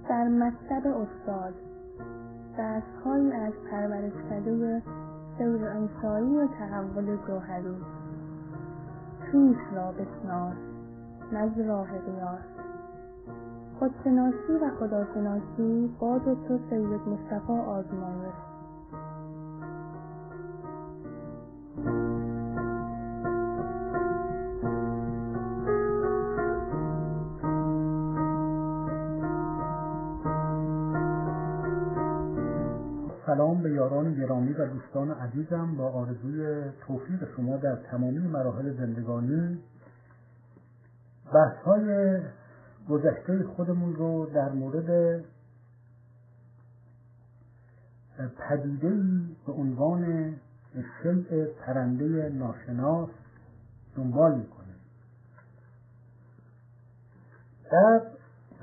در مکتب استاد درس‌هایی از پرورشکده سیر انشایی و تحول جوهری. خویش را بشناس نزد راه قیاس. خودشناسی و خداشناسی با دکترسیدمصطفی آزمایش. سلام به یاران گرامی و دوستان عزیزم. با آرزوی توفیق شما در تمامی مراحل زندگانی، بحث‌های گذشته خودمون رو در مورد پدیده‌ای به عنوان شیء پرنده ناشناس دنبال می‌کنیم. در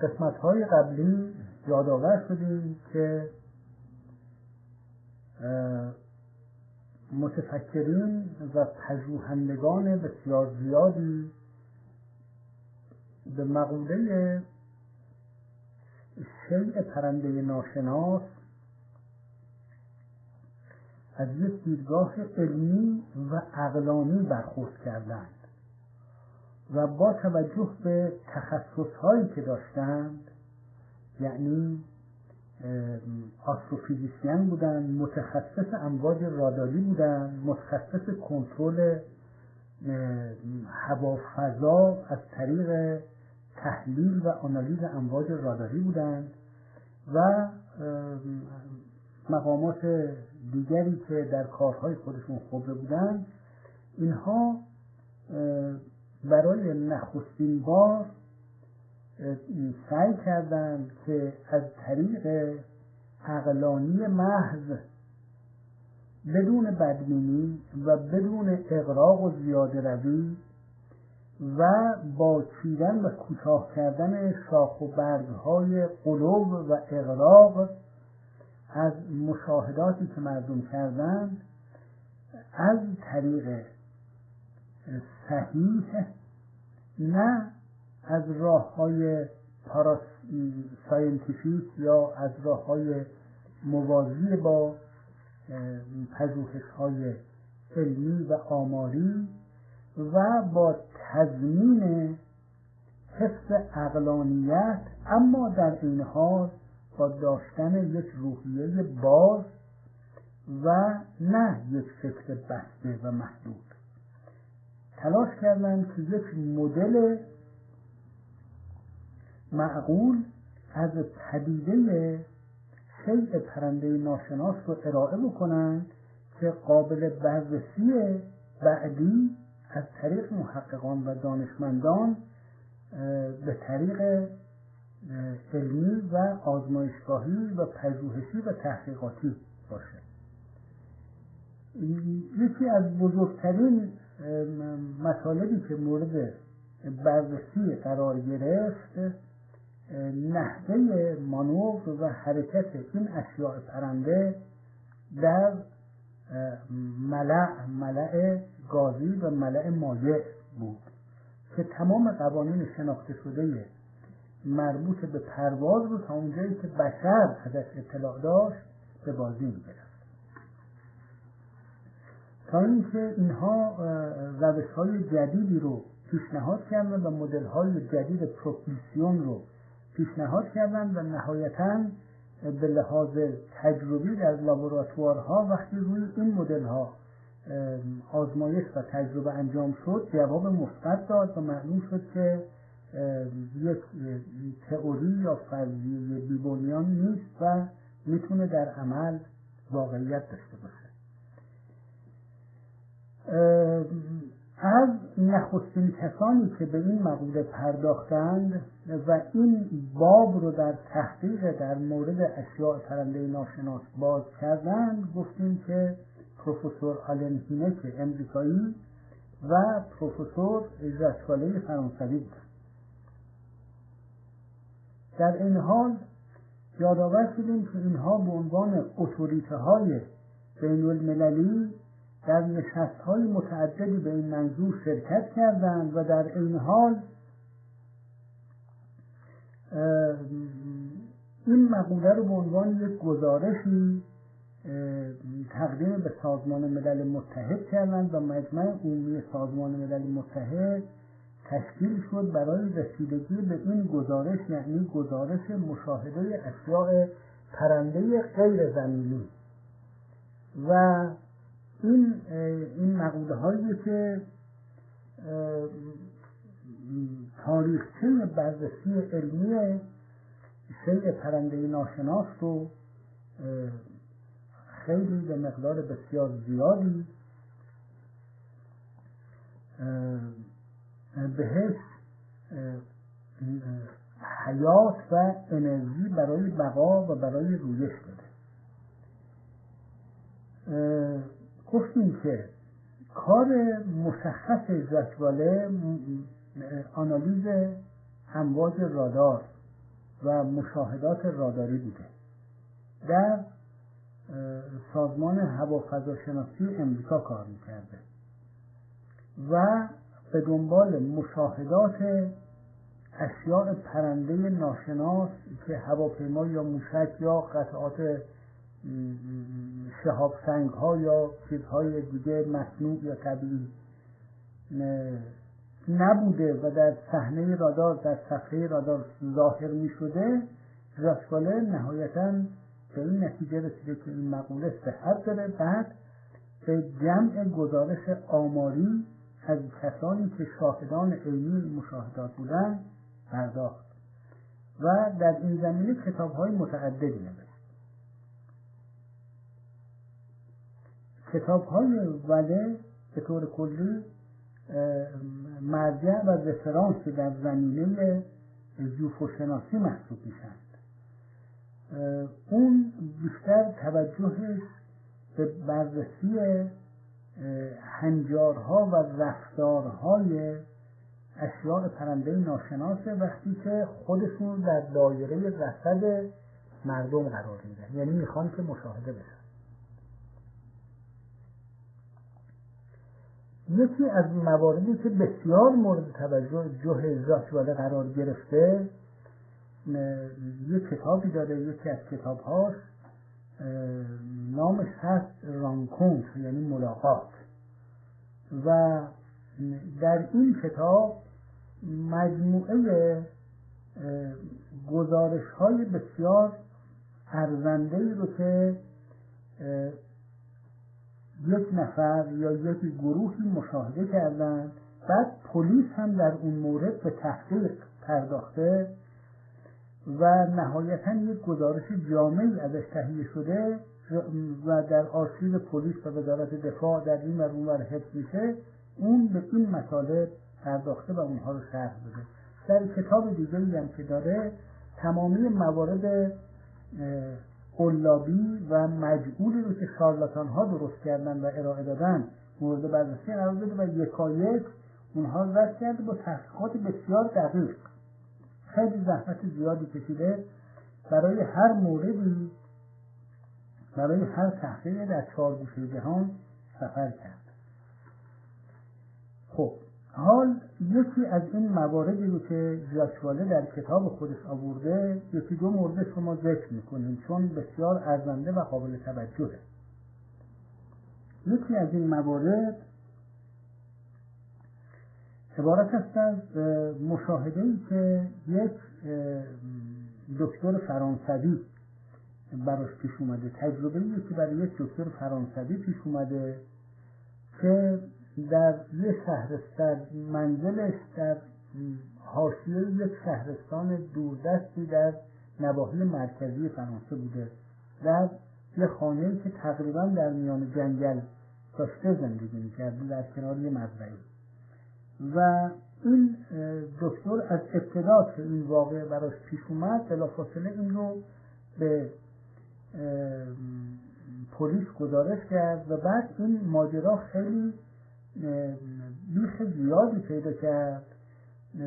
قسمت‌های قبلی یادآور شدیم که متفکرین و پژوهندگان بسیار زیادی به مقوله شیء پرنده ناشناس از یک دیدگاه علمی و عقلانی برخورد کردند و با توجه به تخصص‌هایی که داشتند، یعنی آستروفیزیسین بودن، متخصص امواج راداری بودن، متخصص کنترل هوافضا از طریق تحلیل و آنالیز امواج راداری بودند و مقامات دیگری که در کارهای خودشون خبره بودند. اینها برای نخستین بار سعی کردند که از طریق عقلانی محض، بدون بدبینی و بدون اغراق و زیاده روی و با چیدن و کوتاه کردن شاخ و برگ‌های قلوب و اغراق از مشاهداتی که مردم کردند، از طریق صحیح، نه از راه‌های پاراساینتیفیک یا از راه‌های موازی با پژوهش‌های علمی و آماری و با تضمین حس عقلانیت، اما در این حال با داشتن یک روحیه باز و نه یک فکر بسته و محدود، تلاش کردند که یک مدل معقول از پدیده شیء پرنده ناشناس رو ارائه بکنند که قابل بررسی بعدی از طریق محققان و دانشمندان به طریق علمی و آزمایشگاهی و پژوهشی و تحقیقاتی باشه. یکی از بزرگترین مطالبی که مورد بررسی قرار گرفت، نحوه مانور و حرکت این اشیاء پرنده در ملأ گازی و ملأ مایع بود که تمام قوانین شناخته شده مربوط به پرواز رو تا اونجایی که بشر ازش اطلاع داشت به بازی می‌گرفت، تا اینکه اینها روش‌های جدیدی رو پیشنهاد کردن و مدل‌های جدید پروپولسیون رو پیشنهاد کردن و نهایتاً به لحاظ تجربی در لابراتوارها وقتی روی این مدل‌ها آزمایش و تجربه انجام شد، جواب مثبت داد و معلوم شد که یک تئوری یا فرضیه بی‌بنیان نیست و میتونه در عمل واقعیت داشته باشه. از نخستین کسانی که به این مقوله پرداختند و این باب رو در تحقیق در مورد اشیاء پرنده ناشناس باز کردند، گفتیم که پروفسور آلن هینک امریکایی و پروفسور ژاکواله فرانسوی بودند. در این حال یادآور شدیم که اینها به عنوان اتوریته های بین المللی در نشست‌های متعددی به این منظور شرکت کردند و در این حال این مقوله رو به عنوان یک گزارشی تقدیم به سازمان ملل متحد کردند و مجمع عمومی سازمان ملل متحد تشکیل شد برای رسیدگی به این گزارش، یعنی گزارش مشاهده اشیاء پرنده غیر زمینی. و این مقوله هایی که تاریخچه بررسی علمی شیء پرنده ناشناس رو خیلی به مقدار بسیار زیادی بهش حیات و انرژی برای بقا و برای رویش داده. گفتیم که کار مشخص ژاکواله آنالیز امواج رادار و مشاهدات راداری بوده. در سازمان هوافضاشناسی امریکا کار میکرده و به دنبال مشاهدات اشیاء پرنده ناشناس که هواپیما یا موشک یا قطعات شهاب سنگ ها یا چیزهای دیگه مصنوع یا طبیعی نبوده و در صحنه رادار، در صفحه رادار ظاهر می شده. ژاکواله نهایتاً به این نتیجه رسیده که این مقوله صحت داره. بعد به جمع گزارش آماری از کسانی که شاهدان عینی مشاهدات بودن پرداخت و در این زمینه کتاب‌های متعددی نوشت. کتاب‌های وله به طور کلی مرجع و رفرانسی در زمینه ژوفوشناسی محسوب میشند. اون بیشتر توجهش به بررسی هنجارها و رفتارهای اشیاء پرنده ناشناسه وقتی که خودشون در دایره رصد مردم قرار میدن، یعنی میخوان که مشاهده بشن. یکی از مواردی که بسیار مورد توجه ژاکواله قرار گرفته، یک کتابی داره، یکی از کتابهاش نامش هست رانکونتر، یعنی ملاقات. و در این کتاب مجموعه گزارش‌های بسیار ارزنده‌ای رو که یک نفر یا یک گروهی مشاهده کردن، بعد پلیس هم در اون مورد به تحقیق پرداخته و نهایتاً یک گزارش جامعی ازش تهیه شده و در آرشیو پلیس و وزارت دفاع در این و اونور حفظ میشه. اون به این مطالب پرداخته و اونها رو شرح بده. در کتاب دیگری هم که داره تمامی موارد قلابی و مجعولی رو که شارلاتان ها درست کردن و ارائه دادن مورد بررسی قرار داده و یکایک اونها رد کرده با تحقیقات بسیار دقیق. خیلی زحمت زیادی کشیده برای هر موردی، برای هر تحقیق در 4 گوشه جهان سفر کرد. خب حال یکی از این مواردی رو که ژاکواله در کتاب خودش آورده، یکی دو مورد شما ذکر میکنیم چون بسیار ارزنده و قابل توجهه. یکی از این موارد عبارت است از مشاهده‌ای که یک دکتر فرانسوی براش پیش اومده، تجربه‌ای که برای یک دکتر فرانسوی پیش اومده که در یک شهرستان منزلش در حاشیه یک شهرستان دوردستی در نواحی مرکزی فرانسه بوده، در یک خانه‌ای که تقریبا در میان جنگل داشته زندگی می‌کرد، در کنار یک مزرعه. و این دکتر از ابتدا که این واقعه براش پیش اومد بلافاصله این رو به پلیس گزارش کرد و بعد این ماجرا خیلی بیخ زیادی پیدا کرد.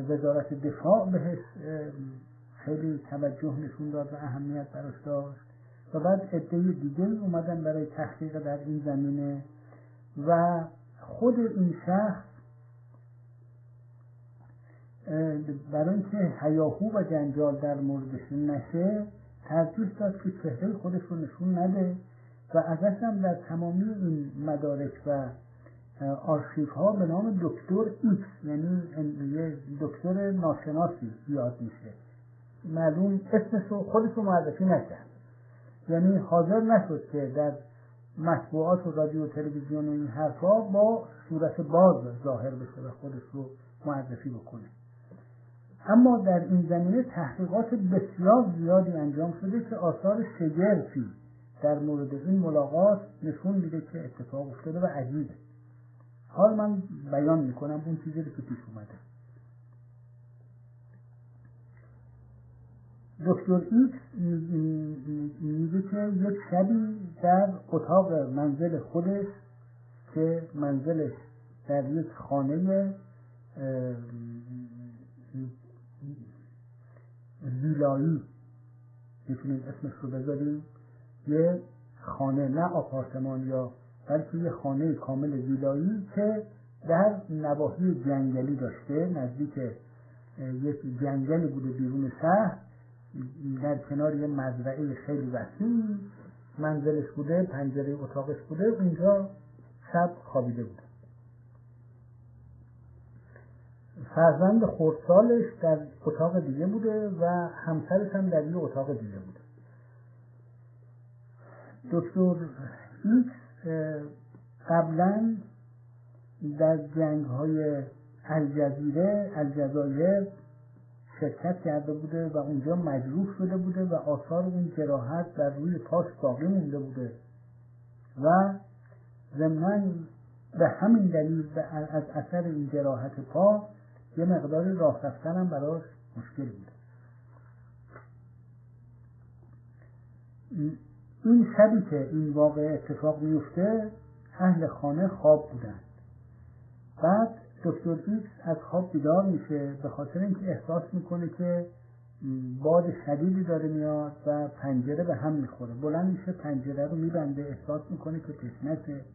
وزارت دفاع بهش خیلی توجه نشون داد و اهمیت براش داشت و بعد عده دیگه اومدن برای تحقیق در این زمینه و خود این شخص برای اینکه هیاهو و جنجال در موردش نشه ترجیح داد که چهره خودش رو نشون نده و ازش هم در تمامی این مدارک و آرشیف ها به نام دکتر ایکس، یعنی یه دکتر ناشناسی یاد میشه. معلوم اسمش رو خودش رو معرفی نکرد، یعنی حاضر نشد که در مطبوعات و رادیو و تلویزیون و این حرفا با صورت باز ظاهر بشه و خودش رو معرفی بکنه. اما در این زمینه تحقیقات بسیار زیادی انجام شده که آثار شگرفی در مورد این ملاقات نشون میده که اتفاق افتاده و عجیبه. حال من بیان میکنم اون چیزی که پیش اومده. دکتر ایکس میگه که یک شبی در اتاق منزل خودش که منزلش در یک خانه ویلایی میتونیم اسمش رو بذاریم، یه خانه نه آپارتمان یا بلکه یه خانه کامل ویلایی که در نواحی جنگلی داشته، نزدیک یک جنگلی بوده بیرون شهر، در کنار یه مزرعه خیلی وسیع منزلش بوده، پنجره اتاقش بوده، اونجا شب خوابیده بوده. فرزند خردسالش در اتاق دیگه بوده و همسرش هم در یه اتاق دیگه بوده. دکتر ایکس قبلا در جنگ‌های الجزایر شرکت کرده بوده و اونجا مجروح شده بوده و آثار اون جراحت بر روی پاش باقی مونده بوده و ضمناً به همین دلیل از اثر این جراحت پا یه مقداری راه رفتن هم براش مشکل بوده. این شبی که این واقعه اتفاق میفته اهل خانه خواب بودن. بعد دکتر ایکس از خواب بیدار میشه به خاطر اینکه احساس میکنه که باد شدیدی داره میاد و پنجره به هم میخوره. بلند میشه، پنجره رو میبنده، احساس میکنه که تشنته،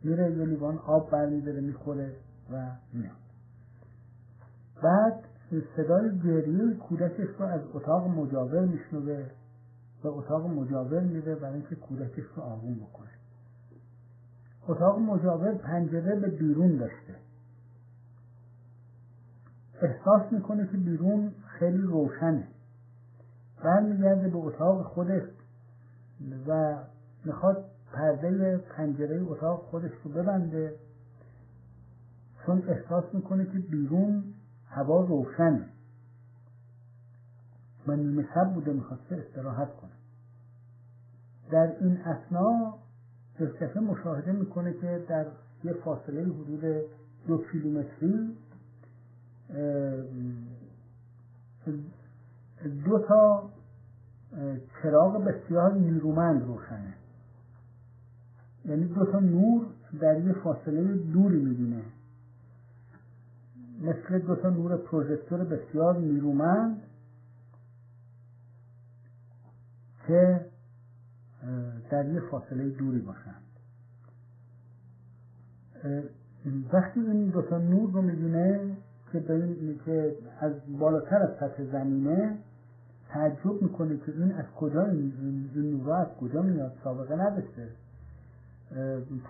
میره یه لیوان آب برمیداره میخوره و میاد. بعد صدای گریه کودکش رو از اتاق مجاور میشنوه و اتاق مجاور میره برای اینکه کودکش رو آروم بکنه. اتاق مجاور پنجره به بیرون داشته. احساس میکنه که بیرون خیلی روشنه. برمیگرده به اتاق خودش و میخواد پرده پنجره اتاق خودش رو ببنده، چون احساس میکنه که بیرون هوا روشنه و نیمه شب بوده، میخواسته استراحت کنه. در این اثنا دفعه مشاهده میکنه که در یه فاصله حدود 2 کیلومتری 2 تا چراغ بسیار نیرومند روشنه، یعنی 2 تا نور در یه فاصله دوری میبینه، مثل 2 تا نور پروژکتور بسیار نیرومند که در یه فاصله دوری باشند. وقتی این 2 تا نور رو میبینه که از بالاتر از سطح زمینه، تعجب میکنه که این از کجا، این نورها از کجا میاد، سابقه نداشته،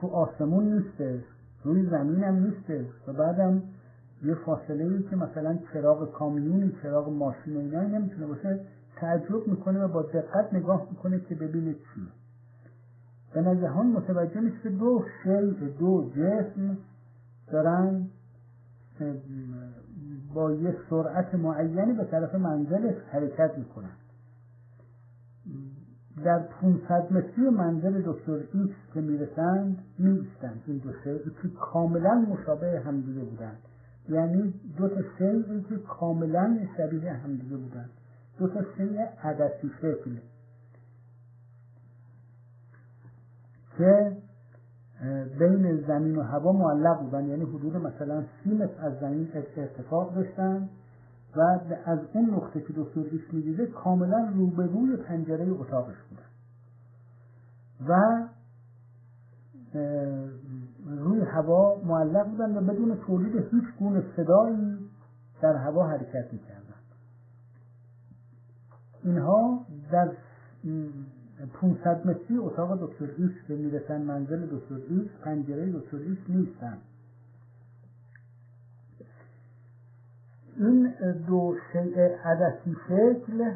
تو آسمون نیسته، روی زمین هم نیسته و بعدم یه فاصله‌ای که مثلا چراغ کامیونی، چراغ ماشین و اینا نمیتونه باشه. تعجب میکنه و با دقت نگاه میکنه که ببینه چیه. به ناگهان متوجه میشه که 2 شیء، 2 جسم دارن با یه سرعت معینی به طرف منزلش حرکت میکنن. در 500 متری منزل دکتر ایکس که میرسند میستند این 2 شیء که کاملا مشابه همدیگه بودن، یعنی 2 تا شیء که کاملا شبیه همدیگه بودن، 2 تا شیء عدسی شکل که بین زمین و هوا معلق بودن، یعنی حدود مثلا 30 متر از زمین ارتفاع داشتن و از اون نقطه که دکتر ایکس می‌دیده کاملا روبروی پنجره اتاقش بودن. و روی هوا معلق بودن و بدون تولید هیچ گونه صدایی در هوا حرکت میکردن. اینها در 500 متری اتاق دکتر ایکس که میرسن منزل دکتر ایکس، پنجره دکتر ایکس نیستن. این دو شیء عدسی شکل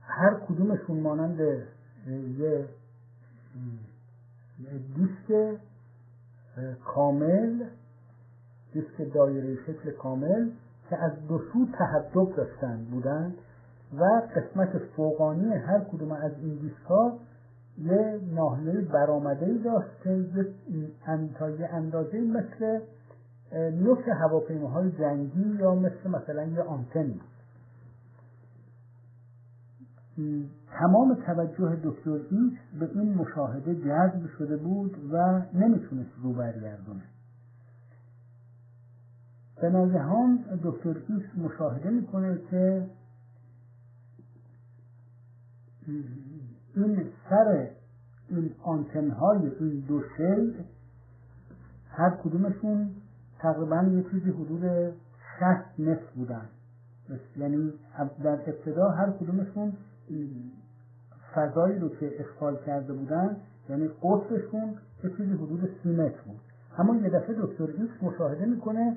هر کدومشون مانند یه دیسک کامل، دیسک دایره شکل کامل که از دو سو تحدب داشتن بودن و قسمت فوقانی هر کدوم از این دیسک‌ها یه ناحیه برآمده‌ای داشت که تا یه اندازه‌ای مثل نوک هواپیماهای جنگی یا مثلا یه آنتنی. تمام توجه دکتر ایکس به این مشاهده جذب شده بود و نمیتونست رو برگردونه. به ناگهان دکتر ایکس مشاهده میکنه که این سر این آنتن‌های این دو شیء هر کدومشون تقریبا یه چیزی حدود 60 متر بودن. یعنی در ابتدا هر کدومشون فضایی رو که اشغال کرده بودن، یعنی قطرشون یه چیزی حدود 30 متر بود. اما یه دفعه دکتر ایکس مشاهده میکنه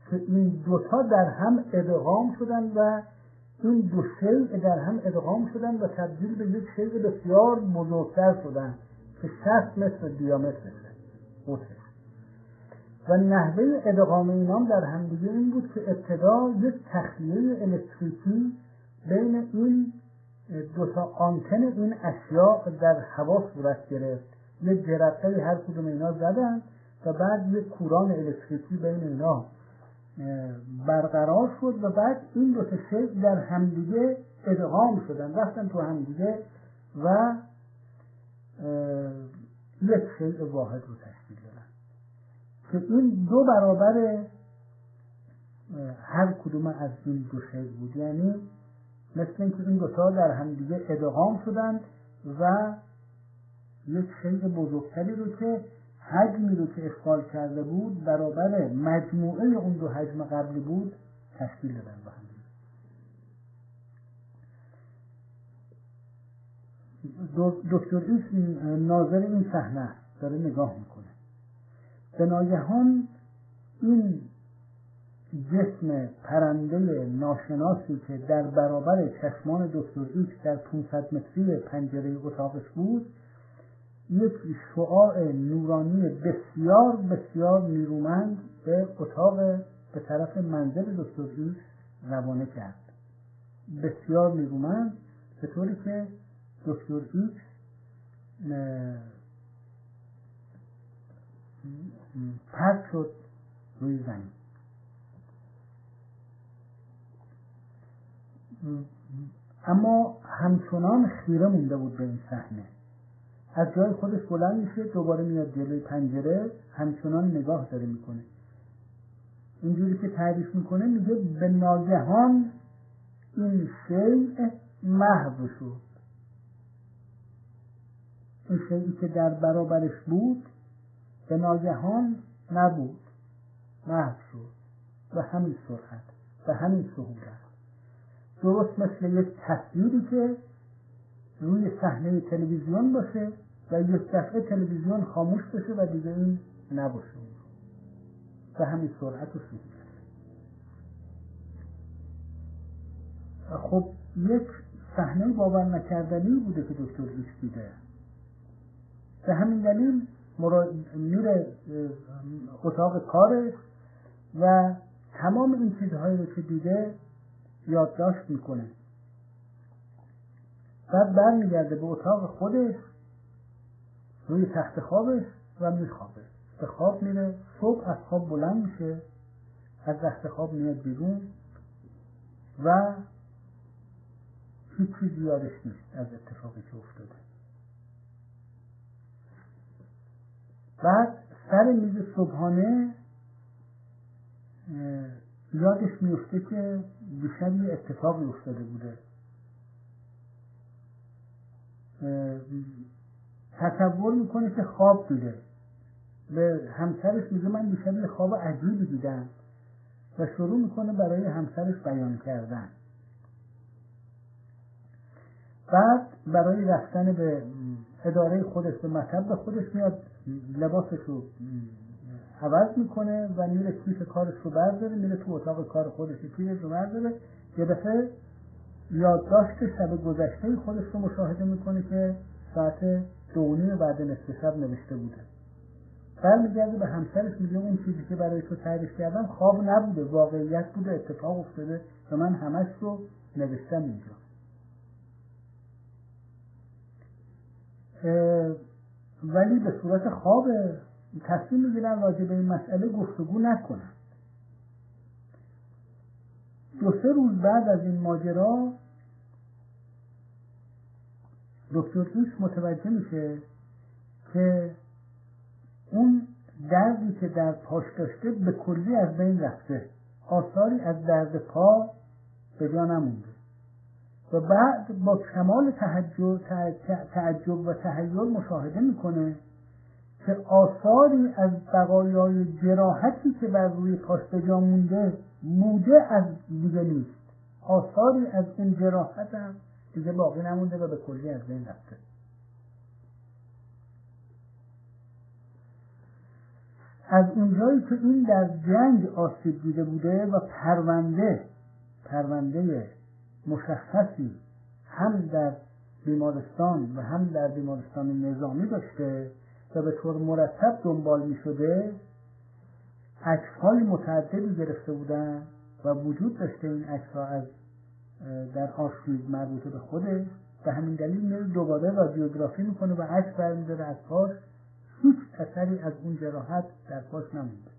که این دوتا در هم ادغام شدن و این دو شیء در هم ادغام شدن و تبدیل به یک شیء بسیار بزرگتر شدن که 60 متر دیامتر قطرش. و نحوه ادغام اینام در هم دیگه این بود که ابتدا یک تخلیه الکتریکی بین این دوتا آنتن این اشیاء در هوا صورت گرفت. یک جرقه هر کدوم اینا زدن و بعد یک کوران الکتریکی بین اینا برقرار شد و بعد این دوتا شیء در همدیگه ادغام شدن، رفتن تو همدیگه و یک شیء واحد رو تشکیل دادن که این 2 برابر هر کدوم از این دو شیء بود. یعنی مثل اینکه این دوتا در همدیگه ادغام شدن و یک شیء بزرگتری رو که حجمی رو که اشغال کرده بود برابر مجموعه اون دو حجم قبلی بود تشکیل دادن با هم. دکتر ایکس ناظر این صحنه داره نگاه میکنه. به ناگهان این جسم پرنده ناشناسی که در برابر چشمان دکتر ایکس در 500 متری پنجره اتاقش بود، یک شعاع نورانی بسیار بسیار نیرومند به اتاق به طرف منزل دکتر ایکس روانه کرد. بسیار نیرومند، به طوری که دکتر ایکس پرت شد روی زمین. اما همچنان خیره مونده بود به این صحنه. از جای خودش بلند میشه، دوباره میاد جلوی پنجره، همچنان نگاه داره میکنه. اینجوری که تعریف میکنه میگه به ناگهان این شیء محو شد. این شیئی که در برابرش بود به ناگهان نبود، محو شد به همین سرعت، به همین سهولت. درست مثل یک تصویری که روی صحنه تلویزیون باشه و یک دفعه تلویزیون خاموش بشه و دیگه این نباشه، به همین سرعت و سهولت. خب یک صحنه باور نکردنی بوده که دکتر ایکس دیده. به همین دلیل میره اتاق کارش و تمام این چیزهایی رو که دیده یادداشت میکنه. بعد برمیگرده به اتاق خودش روی تخت خوابش و میخوابه. به خواب میره. صبح از خواب بلند میشه، از تخت خواب میاد بیرون و هیچ چیزی یادش نیست از اتفاقی که افتاده. بعد سر میز صبحانه یادش میفته که دیشب یه اتفاقی افتاده بوده تصور میکنه که خواب دیده. به همسرش میگه من دیشب یه خواب عجیبی دیدم و شروع میکنه برای همسرش بیان کردن. بعد برای رفتن به اداره خودش، به مطب خودش میاد، لباسش رو عوض میکنه و میره کیف کارش رو برداره، میره تو اتاق کار خودش کیفش رو برداره. یه دفعه یادداشت شب گذشته خودش رو مشاهده میکنه که ساعت 2:30 بعد نصف شب نوشته بوده. برمیگرده به همسرش میگه اون چیزی که برای تو تعریف کردم خواب نبوده، واقعیت بوده، اتفاق افتاده و من همش رو نوشتم اینجا. ولی به صورت خواب تصمیم میگیرن راجع به این مسئله گفتگو نکنن. 2-3 روز بعد از این ماجرا دکتر ایکس متوجه میشه که اون دردی که در پاش داشته به کلی از بین رفته، آثاری از درد پا به جا نمونده و بعد با کمال تعجب و تحیر مشاهده میکنه که آثاری از بقایای جراحتی که بر روی پاش به جا مونده از دیگه نیست. آثاری از این جراحت هم دیگه باقی نمونده و به کلی از بین رفته. از اونجایی که این در جنگ آسیب دیده بوده و پرنده مشخصی هم در بیمارستان و هم در بیمارستان نظامی داشته و به طور مرتب دنبال می شده، عکس‌های متعددی گرفته بودن و وجود داشته این عکس‌ها از در آرشیو مربوطه به خودش. به همین دلیل میره دوباره رادیوگرافی میکنه و عکس برمی‌داره از پاش. هیچ اثری از اون جراحت در پاش نمونده.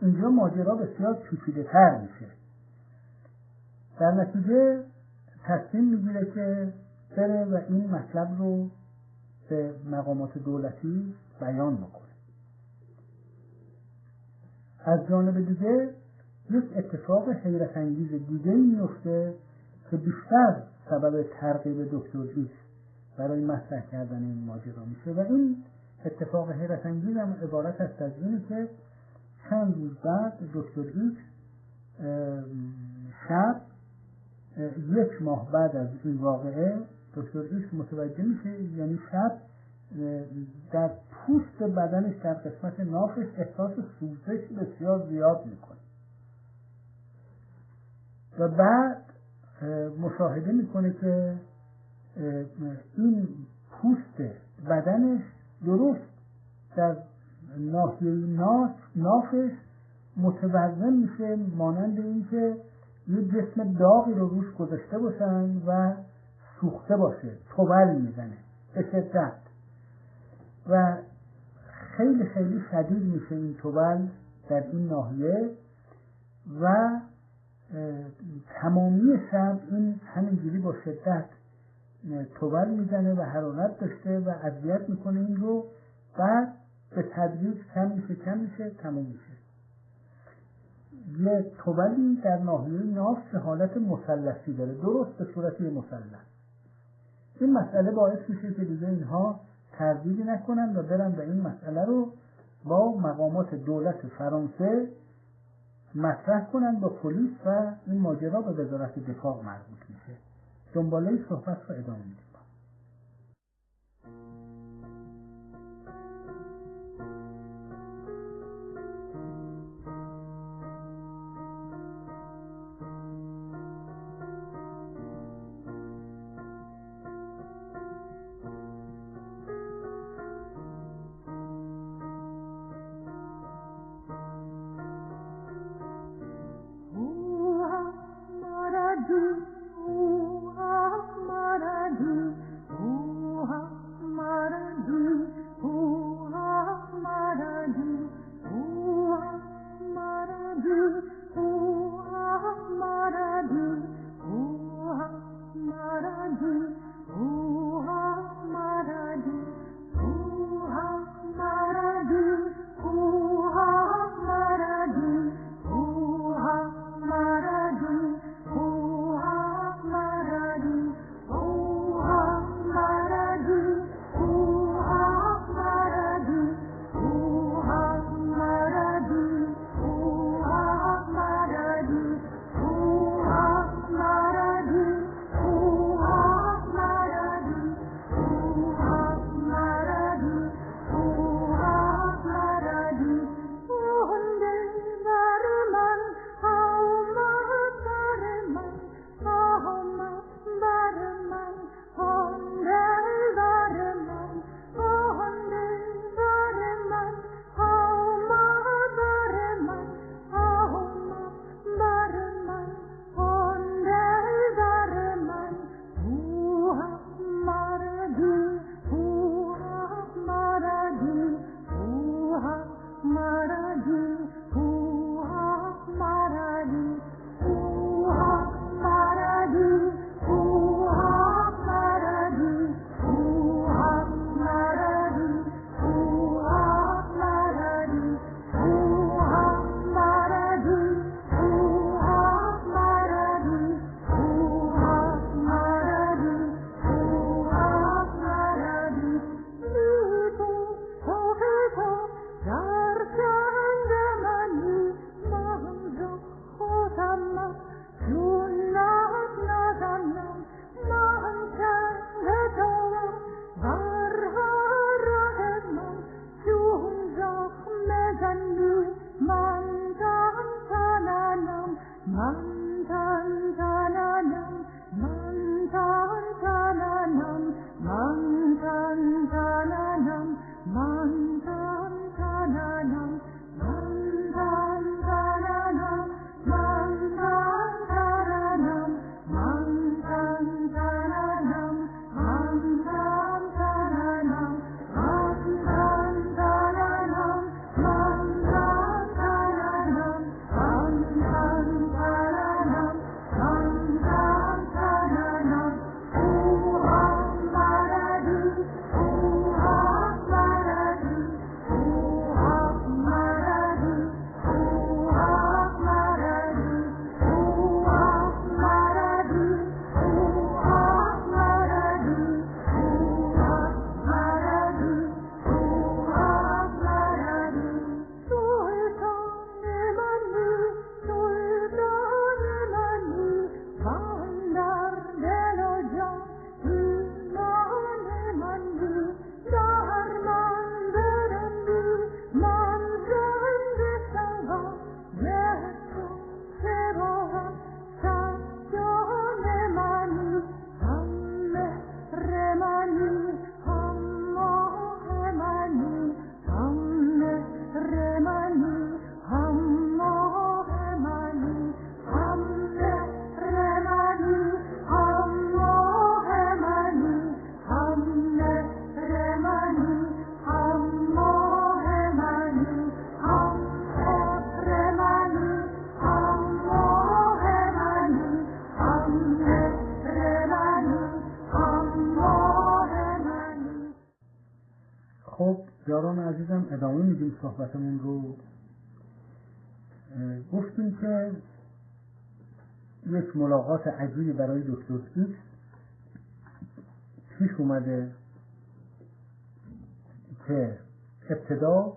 اینجا ماجرا بسیار پیچیده‌تر میشه. در نتیجه تصمیم میگیره که بره و این مطلب رو به مقامات دولتی بیان بکنه. از جانب دیگه یک اتفاق حیرت انگیز دیگه میفته که بیشتر سبب ترغیب دکتر ایکس برای مطرح کردن این ماجرا میشه و این اتفاق حیرت انگیز هم عبارت است از اینه که چند روز بعد دکتر ایکس شب 1 ماه بعد از این واقعه دکتر ایکس متوجه میشه، یعنی شب در پوست بدنش در قسمت نافش احساس سوزش بسیار زیاد میکنه و بعد مشاهده میکنه که این پوست بدنش درست در ناحیه نافش متورم میشه، مانند اینکه یه جسم داغی رو روش گذاشته باشن و سوخته باشه، توبل میزنه به شدت و خیلی خیلی شدید میشه این توبل در این ناحیه و تمامی شب این همینجوری با شدت توبل میزنه و حرارت داشته و اذیت میکنه این رو. بعد به تدریج کم میشه تمام میشه. یه توبلی در ناحیه ناف که حالت مثلثی داره، درست به صورت یه مثلث. این مسئله باعث میشه که دیگه اینها تردیدی نکنن و برن و این مسئله رو با مقامات دولت فرانسه مطرح کنن با پلیس و این ماجرا به وزارت دفاع مربوط میشه. دنباله صحبت رو ادامه میدیم. Maradu خب یاران عزیزم ادامه میدیم صحبتمون رو. گفتیم که یک ملاقات عجیبی برای دکتر بیست پیش اومده که ابتدا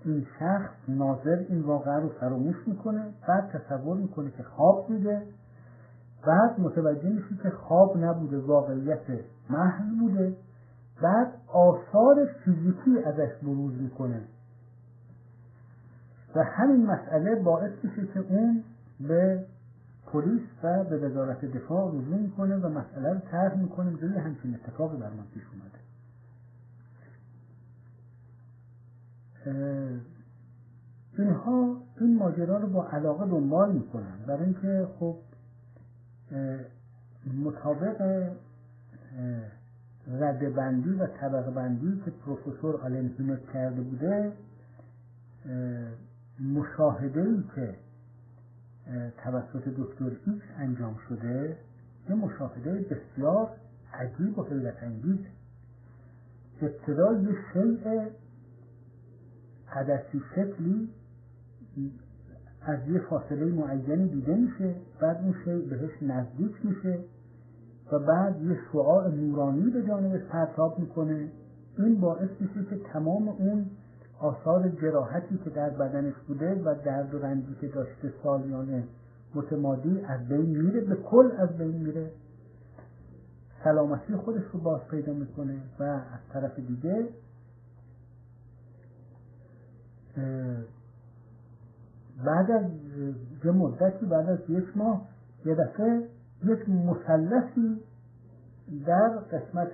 این شخص ناظر این واقعه رو فراموش میکنه، بعد تصور میکنه که خواب دیده، بعد متوجه میشه که خواب نبوده، واقعیت محض بوده، بعد آثار فیزیکی ازش بروز میکنه و همین مسئله باعث میشه که اون به پلیس و به وزارت دفاع رجوع میکنه و مسئله رو طرح میکنه که همچین اتفاقی بر ما پیش اومده. اینها این ماجرا رو با علاقه دنبال میکنن، برای اینکه خب مطابق ردبندی و طبقه بندی که پروفسور آلن کرده بوده، مشاهده‌ای که توسط دکتر ایکس انجام شده یه مشاهده بسیار عجیب و حیرت انگیز. ابتدا یه شیء عدسی شکلی از یه فاصله معینی دیده میشه، بعد اون شیء بهش نزدیک میشه و بعد یه شعاع نورانی به جانبش پرتاب میکنه. این باعث میشه که تمام اون آثار جراحتی که در بدنش بوده و درد و رنجی که داشته سالیانه متمادی از بین میره، به کل از بین میره، سلامتی خودش رو باز پیدا میکنه. و از طرف دیگه بعد از یه مدتی، بعد از یک ماه، یه دفعه یک مثلثی در قسمت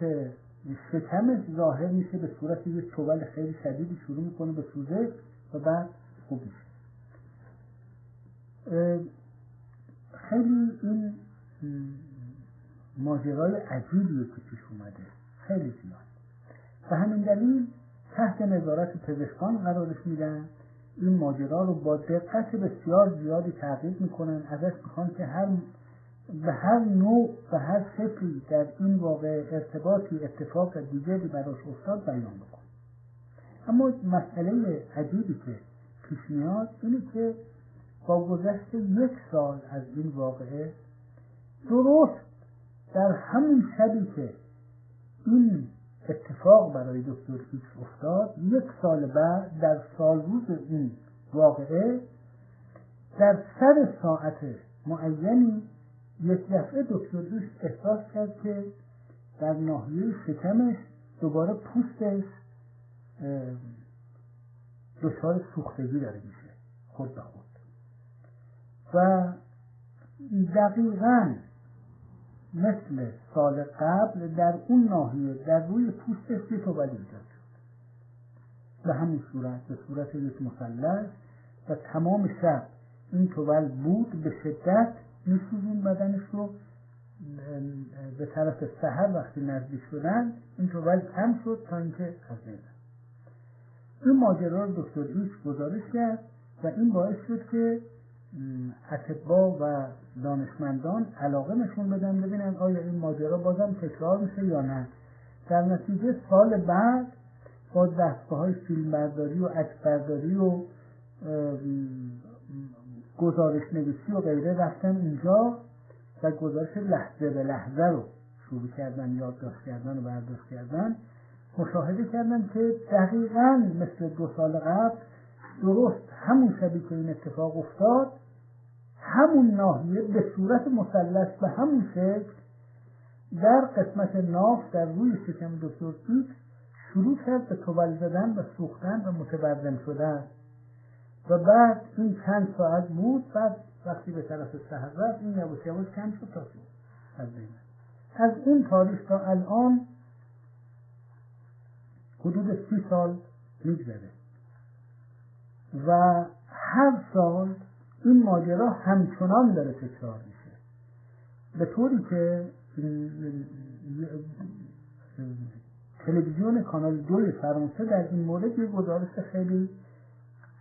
شکمش ظاهر میشه به صورت یک چوبل خیلی شدیدی شروع میکنه به سوزش و بعد خوب میشه. خیلی این ماجرای عجیبیه که پیش اومده، خیلی زیاد. به همین دلیل تحت نظارت پزشکان قرارش میدن، این ماجرا رو با دقت بسیار زیادی تعقیب میکنن، ازش میخوان که به هر نوع به هر شکلی در این واقع ارتباطی اتفاق دیگری براش افتاد بیان بکن. اما مسئله عجیبی که پیش میاد اینه که با گذشت 1 سال از این واقعه، درست در همون شبی که این اتفاق برای دکتر ایکس افتاد، 1 سال بعد در سالروز این واقعه، در سر ساعت معینی یک دفعه دکتر ایکس احساس کرد که در ناحیه شکمش دوباره پوستش دچار سوختگی داره میشه خود به خود و دقیقاً مثل سال قبل در اون ناحیه در روی پوستش یک توبل ایجاد شد، به همین صورت، به صورت یک مثلث، و تمام شب این توبل بود، به شدت میسوزون بدنش رو. به طرف سحر وقتی نزدیک شدن این توبل کم شد تا اینکه از بین رفت. این ماجرا رو دکتر ایکس گزارش کرد و این باعث شد که اطباء و دانشمندان علاقه نشون بدن ببینن آیا این ماجرا بازم تکرار میشه یا نه. در نتیجه سال بعد با دستگاه‌های فیلمبرداری و عکسبرداری و گزارش نویسی و غیره رفتن اینجا و گزارش لحظه به لحظه رو شروع کردن، یادداشت کردن و برداشت کردن. مشاهده کردن که دقیقاً مثل 2 سال قبل، درست همون شبی که این اتفاق افتاد، همون ناحیه به صورت مثلث به همون شکل در قسمت ناف در روی شکم دکتر ایکس شروع کرد به توبل زدن و سوختن و متورم شدن. و بعد این چند ساعت بود، بعد وقتی به طرف سحر رفت این یواش یواش کم شد تا از اون تاریخ تا الان حدود 30 سال میگذره و هر سال این ماجرا همچنان داره تکرار میشه، به طوری که تلویزیون کانال 2 فرانسه در این مورد یک گزارش خیلی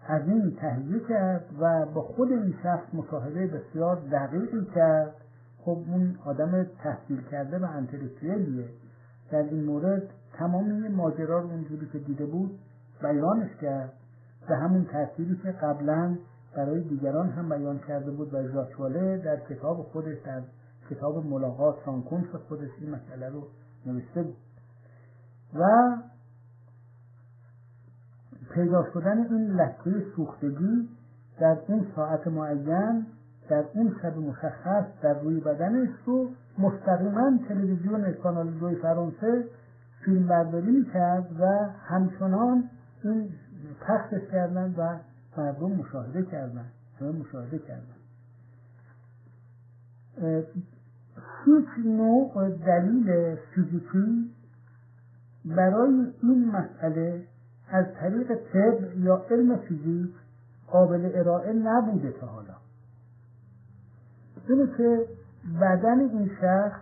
عظیمی تهیه کرد و با خود این شخص مصاحبه بسیار دقیقی کرد. خب اون آدم تحصیل کرده و انتلکتوئلیه، در این مورد تمام این ماجرا رو اونجوری که دیده بود بیانش کرد به همون ترتیبی که قبلا برای دیگران هم بیان کرده بود و ژاک واله در کتاب خودش، در کتاب ملاقات سانکونس خودش این مسئله رو نوشته بود. و پیدا شدن این لکه سوختگی در اون ساعت معین در اون شب مشخص در روی بدنش رو مستقیما تلویزیون کانال 2 فرانسه فیلم برداری میکرد و همچنان این پخشش کردن و مردم مشاهده کردن. هیچ نوع دلیل فیزیکی برای این مسئله از طریق طب یا علم فیزیک قابل ارائه نبوده تا حالا. اینه که بدن این شخص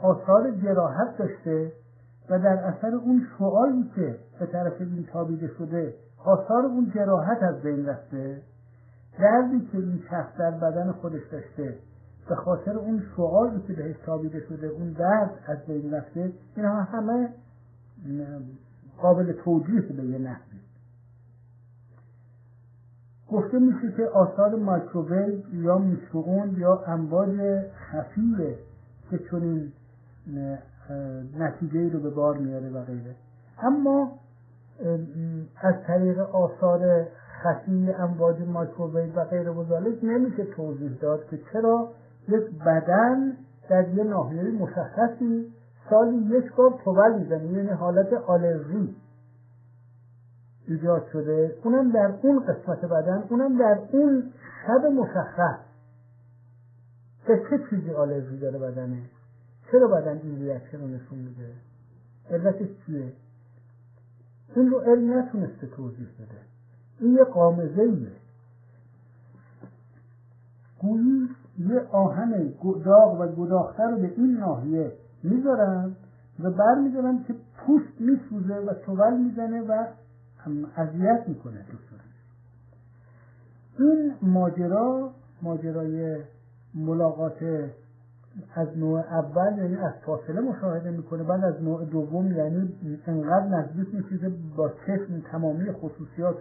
آثار جراحت داشته و در اثر اون شعاعی که به طرف این تابیده شده آثار اون جراحت از بین رفته. دردی که این شخص در بدن خودش داشته به خاطر اون شعاعی که بهش تابیده شده اون درد از بین رفته. اینها همه قابل توجیه به یه نحوی. گفته میشه که آثار مایکروویو یا میکروئون یا امواج خفیه که چنین نتیجه‌ای رو به بار میاره و غیره. اما از طریق آثار خفی امواج مایکروویو و غیره و ذالک نمیشه توضیح داد که چرا یک بدن در یه ناحیه مشخصی سالی یک بار توبل میزنه، یعنی حالت آلرژی ایجاد شده، اونم در اون قسمت بدن، اونم در اون شب مشخص. به چه چیزی آلرژی داره بدنه؟ چرا بدن این ریاکشن رو نشون میده؟ علتش چیه؟ این رو علم نتونسته توضیح بده. این یه غامضه‌ایه. گویی یه آهن داغ و گداخته رو به این ناحیه میذارن و برمیدارن که پوست میسوزه و توبل میزنه و اذیت میکنه دکتر. این ماجرای ملاقات از نوع اول یعنی از فاصله مشاهده میکنه، بعد از نوع دوم یعنی انقدر نزدیک میشه با چشم تمامی خصوصیات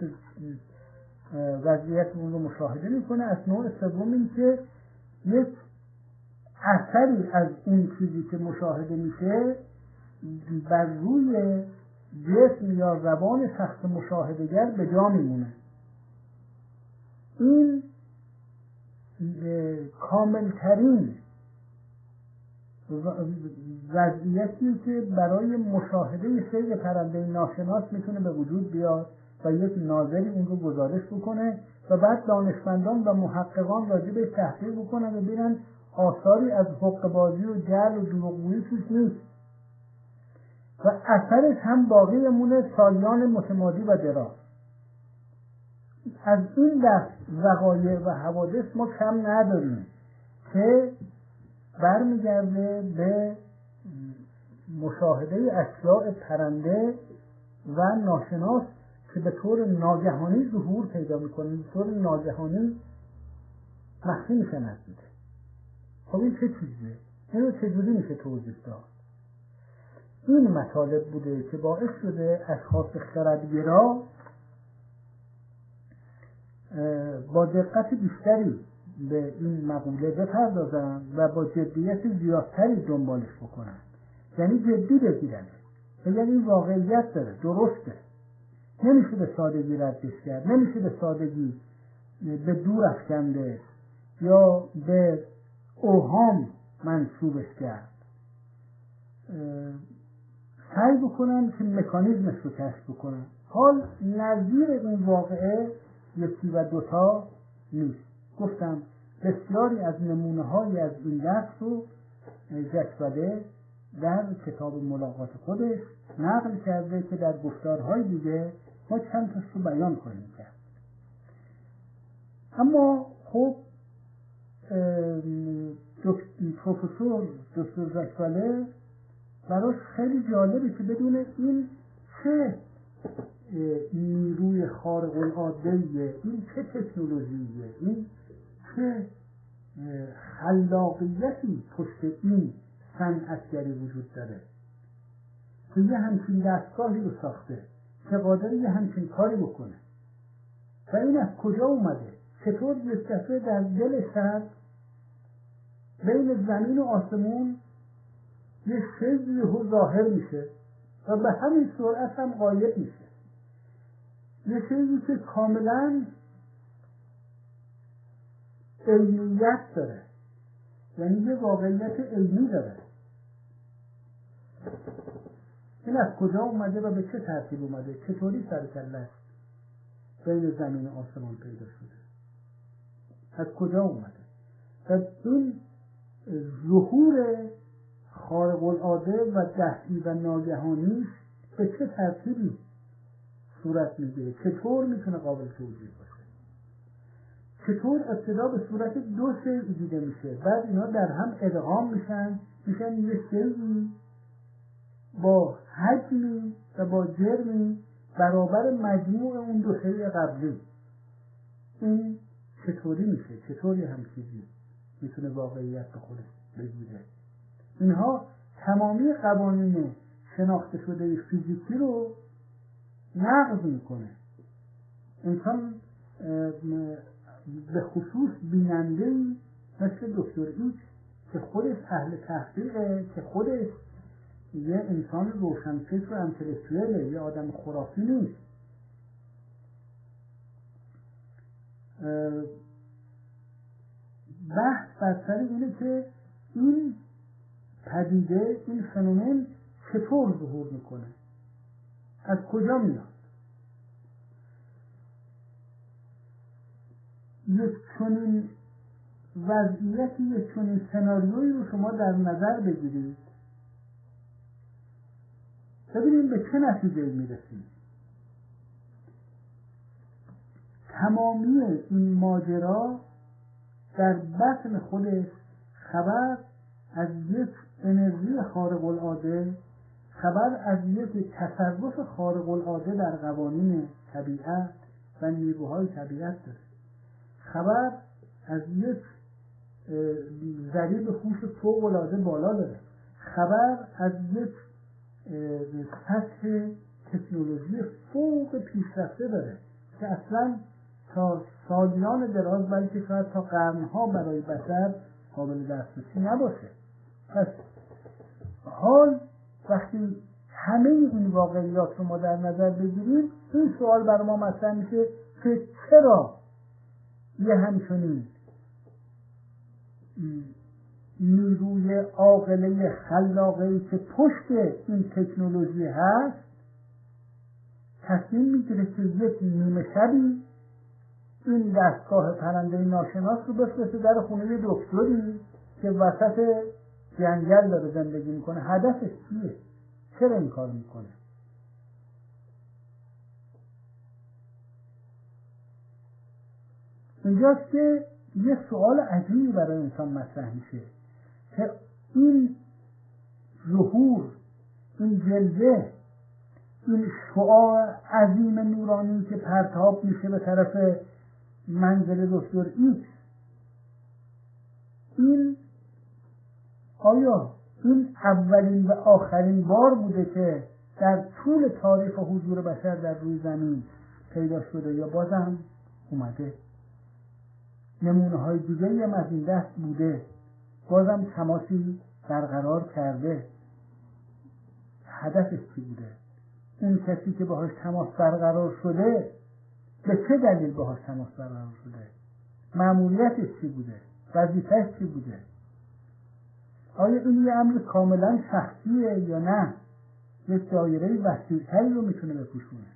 وضعیت اون رو مشاهده میکنه. از نوع سوم این که یک اثری از اون چیزی که مشاهده میشه بر روی جسم یا روان شخص مشاهدهگر به جا میمونه. این کاملترین وضعیتی که برای مشاهده سیر پرنده ناشناس میتونه به وجود بیاد و یک ناظری اون رو گزارش بکنه و بعد دانشمندان و محققان راجع به تحقیق بکنن و ببینن آثاری از حقه‌بازی و جعل و دروغگویی توش نیست و اثرش هم باقی مونه سالیان متمادی و دراز. از این دست وقایع و حوادث ما کم نداریم که برمیگرده به مشاهده اشیاء پرنده و ناشناس که به طور ناگهانی ظهور پیدا میکنه، به طور ناگهانی مخفی میشن از دیده. خب این چه چیزیه؟ این رو چجوری میشه توضیح داد؟ این مطالب بوده که باعث شده اشخاص خردگرا با دقت بیشتری به این مقوله بپردازن و با جدیت زیادتری دنبالش بکنن. یعنی جدی بگیرن، بگن این واقعیت داره، درسته، نمیشه به سادگی ردش کرد، نمیشه به سادگی به دور افکنده یا به اوهام منسوبش کرد. سعی بکنن که مکانیزمش رو کشف بکنن. حال نظیر این واقعه یکی و دوتا نیست. گفتم بسیاری از نمونه‌های از این دست رو جسوده در کتاب ملاقات خودش نقل کرده که در گفتارهای دیگه ما چند تاش رو بیان خواهیم کرد. اما خب پروفسور دکتر زکواله براش خیلی جالبه که بدونه این چه نیروی خارق العاده‌ایه، این چه تکنولوژیه، این چه خلاقیتی پشت این صنعتگری وجود داره که یه همچین دستگاهی رو ساخته که قادر یه همچین کاری بکنه و این از کجا اومده؟ چطور یک دفعه در دل شب بین زمین و آسمون یه چیزی ظاهر میشه و به همین سرعت هم غایب میشه، یه چیزی که کاملا علمیت داره، یعنی یه واقعیت علمی داره. این از کجا اومده و به چه ترتیب اومده؟ چطوری سر کله بین زمین و آسمان پیدا شده؟ از کجا اومده؟ و این ظهور خارق العاده و دفعی و ناگهانی به چه ترتیبی صورت میگیره؟ چطور میتونه قابل توجیه باشه؟ چطور ابتدا به صورت دو شیء دیده میشه، بعد اینا در هم ادغام میشن یه شیئی با حجمی و با جرمی برابر مجموع اون دو شیء قبلی. این چطوری میشه؟ چطوری هم چیزی میتونه واقعیت به خودش بگیره؟ اینها تمامی قوانین شناخته شده فیزیکی رو نقض میکنه. انسان به خصوص بیننده‌ای مثل دکتر ایکس که خودش اهل تحقیقه، که خودش یه انسان روشنفکر و انتلکتوئله، یه آدم خرافی نیست، بحث بر سر اینه که این پدیده، این فنومن چطور ظهور میکنه، از کجا میاد. یک چنین وضعیتی، یک چنین سناریویی رو شما در نظر بگیرید، ببینید به چه نتیجه‌ای میرسید. تمامی این ماجرا در بطن خودش خبر از یک انرژی خارق العاده، خبر از یک تصرف خارق العاده در قوانین طبیعت و نیروهای طبیعت داره، خبر از یک ضریب هوش فوق العاده بالا داره، خبر از یک سطح تکنولوژی فوق پیشرفته داره که اصلا تا سالیان دراز، بلکه شاید تا قرنها برای بشر قابل دسترسی نباشه. پس حال وقتی همه این واقعیات رو ما در نظر بگیریم، این سوال برای ما مطرح میشه که چرا یه همچنین نیروی عاقله خلاقه‌ای که پشت این تکنولوژی هست تصمیم میگیره که یک نیمه شبی این دستگاه پرنده ناشناس رو بفرسته در خونه دکتری که وسط جنگل داره زندگی میکنه. هدفش چیه؟ چرا این کار میکنه؟ اینجاست که یه سوال عجیبی برای انسان مطرح میشه که این ظهور، این جلوه، این شعاع عظیم نورانی که پرتاب میشه به طرف منزل دکتر ایکس، این آیا این اولین و آخرین بار بوده که در طول تاریخ حضور بشر در روی زمین پیدا شده یا بازم اومده؟ نمونه های دیگه هم از این دست بوده، بازم تماسی برقرار کرده. هدفش چی بوده؟ اون کسی که باهاش تماس برقرار شده به چه دلیل باهاش تماس برقرار شده؟ مأموریتش چی بوده؟ وظیفه‌اش چی بوده؟ آیا این یه امر کاملا شخصیه یا نه یک دایره وسیع‌تری رو میتونه بپوشونه؟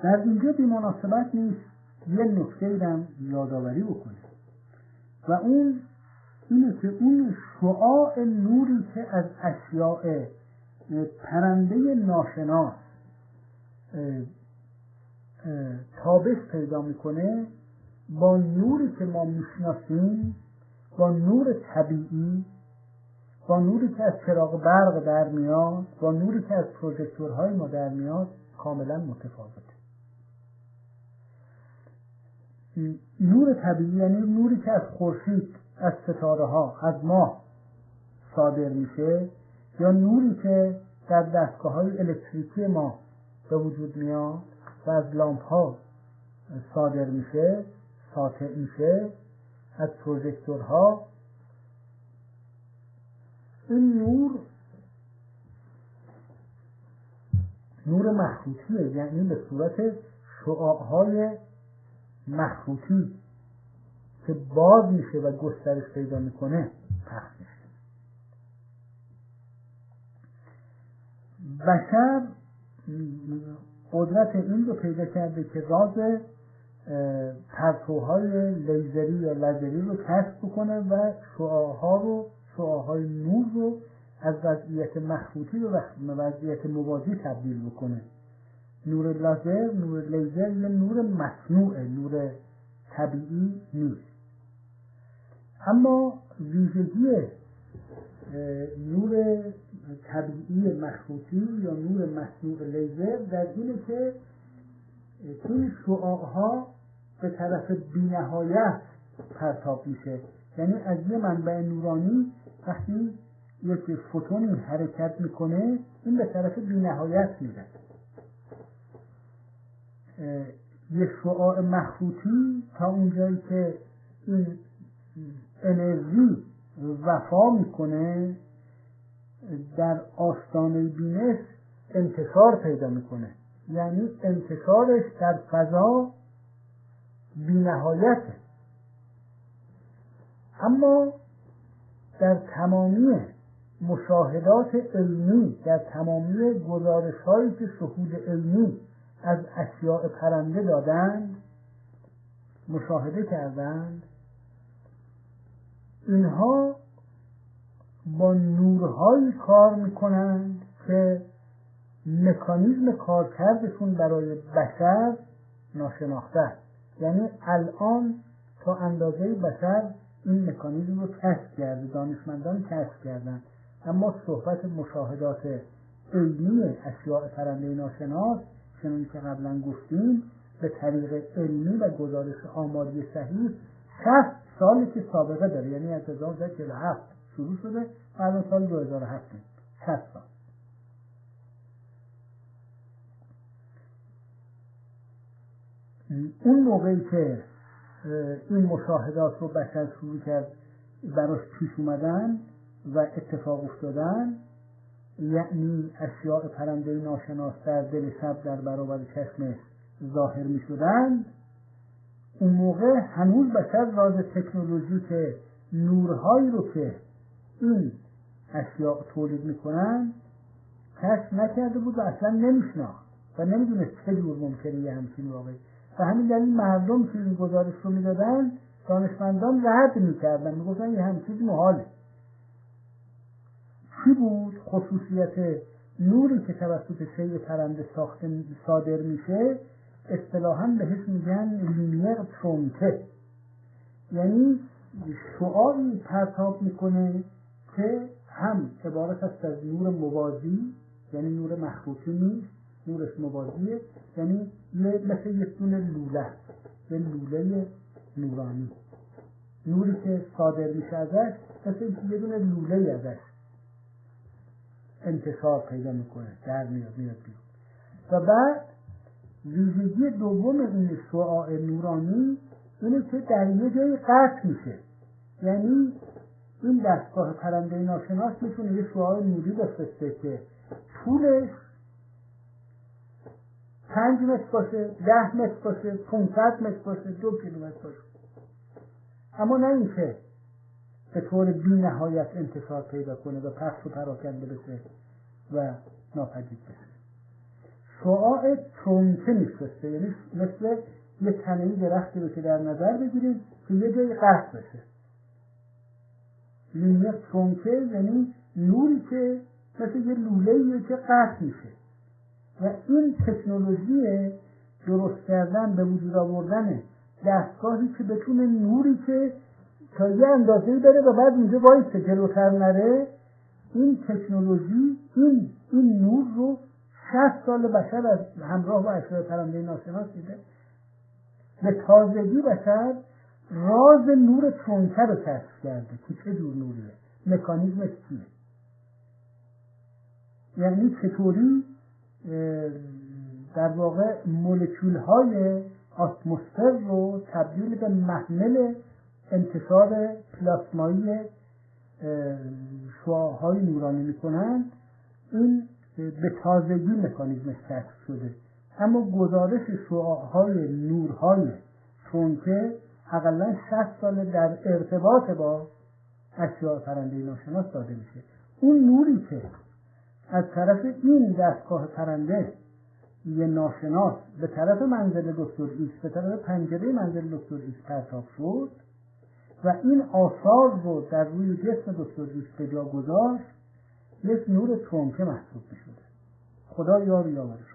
در اینجا بی مناسبت نیست یه نکته رو یادآوری بکنه و اون اینه که اون شعاع نوری که از اشیاء پرنده ناشناس تابش پیدا میکنه با نوری که ما میشناسیم، با نور طبیعی، با نوری که از چراغ برق در میاد، با نوری که از پروژکتورهای ما در میاد کاملا متفاوته. نور طبیعی یعنی نوری که از خورشید، از ستاره ها، از ماه صادر میشه یا نوری که در دستگاه‌های الکتریکی ما به وجود میاد و از لامپ‌ها صادر میشه، ساطع میشه، از پروژکتورها، این نور مخروطیه، یعنی به صورت شعاع‌های مخروطی که باز میشه و گسترش پیدا میکنه پخش میشه. بشر قدرت این رو پیدا کرده که راز پرتوهای لیزری یا لزری رو کشف بکنه و شعاعهای نور رو از وضعیت مخروطی به وضعیت موازی تبدیل بکنه. نور لازر، نور لیزر یه نور مصنوعه، نور طبیعی نیست. اما ویژگی نور طبیعی مخروطی یا نور مصنوع لیزر در اینه که این شعاعها به طرف بی‌نهایت پرتاب میشه. یعنی از یه منبع نورانی وقتی یک فوتونی حرکت میکنه این به طرف بی‌نهایت میره. یه شعاع مخروطی تا اونجایی که این انرژی وفا میکنه در آستانه بینش انتشار پیدا میکنه، یعنی انتشارش در فضا بی‌نهایته. اما در تمامی مشاهدات علمی، در تمامی گزارش‌هایی که شهود علمی از اشیاء پرنده دادند، مشاهده کردند، اینها با نورهایی کار میکنند که مکانیزم کارکردشون برای بشر ناشناخته است. یعنی الان تا اندازه بشر این مکانیزم رو کشف کرده، دانشمندان کشف کردن، اما صحبت مشاهدات علمی اشیاء پرنده ناشناس چنانکه که قبلا گفتیم به طریق علمی و گزارش آماری صحیح 60 سالی که سابقه داره، یعنی از 1947 شروع شده و الان سال 2007 60 سال. اون موقعی که این مشاهدات رو بشر شروع کرد براش پیش اومدن و اتفاق افتادن، یعنی اشیاء پرنده ناشناس در دل شب در برابر چشمش ظاهر می شدن، اون موقع هنوز بشر راز تکنولوژی که نورهایی رو که این اشیاء تولید میکنن کشف نکرده بود و اصلا نمیشناخت و نمیدونست چه جور ممکنه یه همچین واقعی. و همین دلیل مردم که این گزارش رو میدادن دانشمندان رد میکردن، میگفتن یه همچین محاله. چی بود؟ خصوصیت نوری که توسط شیء پرنده صادر میشه اصطلاحاً بهش میگن لینیر ترونکه، یعنی شعاعی پرتاب میکنه که هم عبارت است از نور موازی، یعنی نور مخروطی نیست، نورش موازیه، یعنی مثل یک دونه لوله، یه لوله نورانی. نوری که صادر میشه ازش مثل یه دونه لوله ازش انتشار پیدا میکنه، در میاد بیرون. و بعد ویژگی دوم این شعاع نورانی اینه که در یه جایی قطع میشه. یعنی این دستگاه پرنده ناشناس میتونه یه شعاع نوری بفرسته که طولش 5 متر باشه، 10 متر باشه، 500 متر باشه، 2 کیلومتر باشه، اما نه اینکه به طور بی نهایت انتشار پیدا کنه و پخش و پراکنده بشه و ناپدید بشه. شعاع ترونکه میفرسته، یعنی مثل یه تنه درختی رو که در نظر بگیرید که یه جایی قطع بشه. لینیر ترونکه یعنی نوری که مثل یه لوله‌ایه که قطع میشه. و این تکنولوژی درست کردن، به وجود آوردن دستگاهی که بتونه نوری که تا یه اندازه‌ای بره و بعد اونجا وایسه جلوتر نره، این تکنولوژی این نور رو 60 سال بشر از همراه با اشیاء پرنده ناشناس دیده. به تازگی بشر راز نور ترونکه رو کشف کرده که چه جور نوریه مکانیزمش چیه؟ یعنی چطوری در واقع مولکول های اتمسفر رو تبدیل به محمل انتشار پلاسمایی شعاعهای نورانی میکنن. این به تازگی مکانیزمش کشف شده، اما گزارش شعاعهای نورهای ترنکه حداقل 60 سال در ارتباط با اشیاء پرنده ناشناس داده میشه. اون نوری که از طرف این دستگاه پرنده یه ناشناس به طرف منزل دکتر ایکس، به طرف پنجره منزل دکتر ایکس پرتاب شد و این آثار رو در روی جسم دکتر ایکس به جا گذاشت، یک نور ترنکه محسوب میشده. خدا یار یاورش.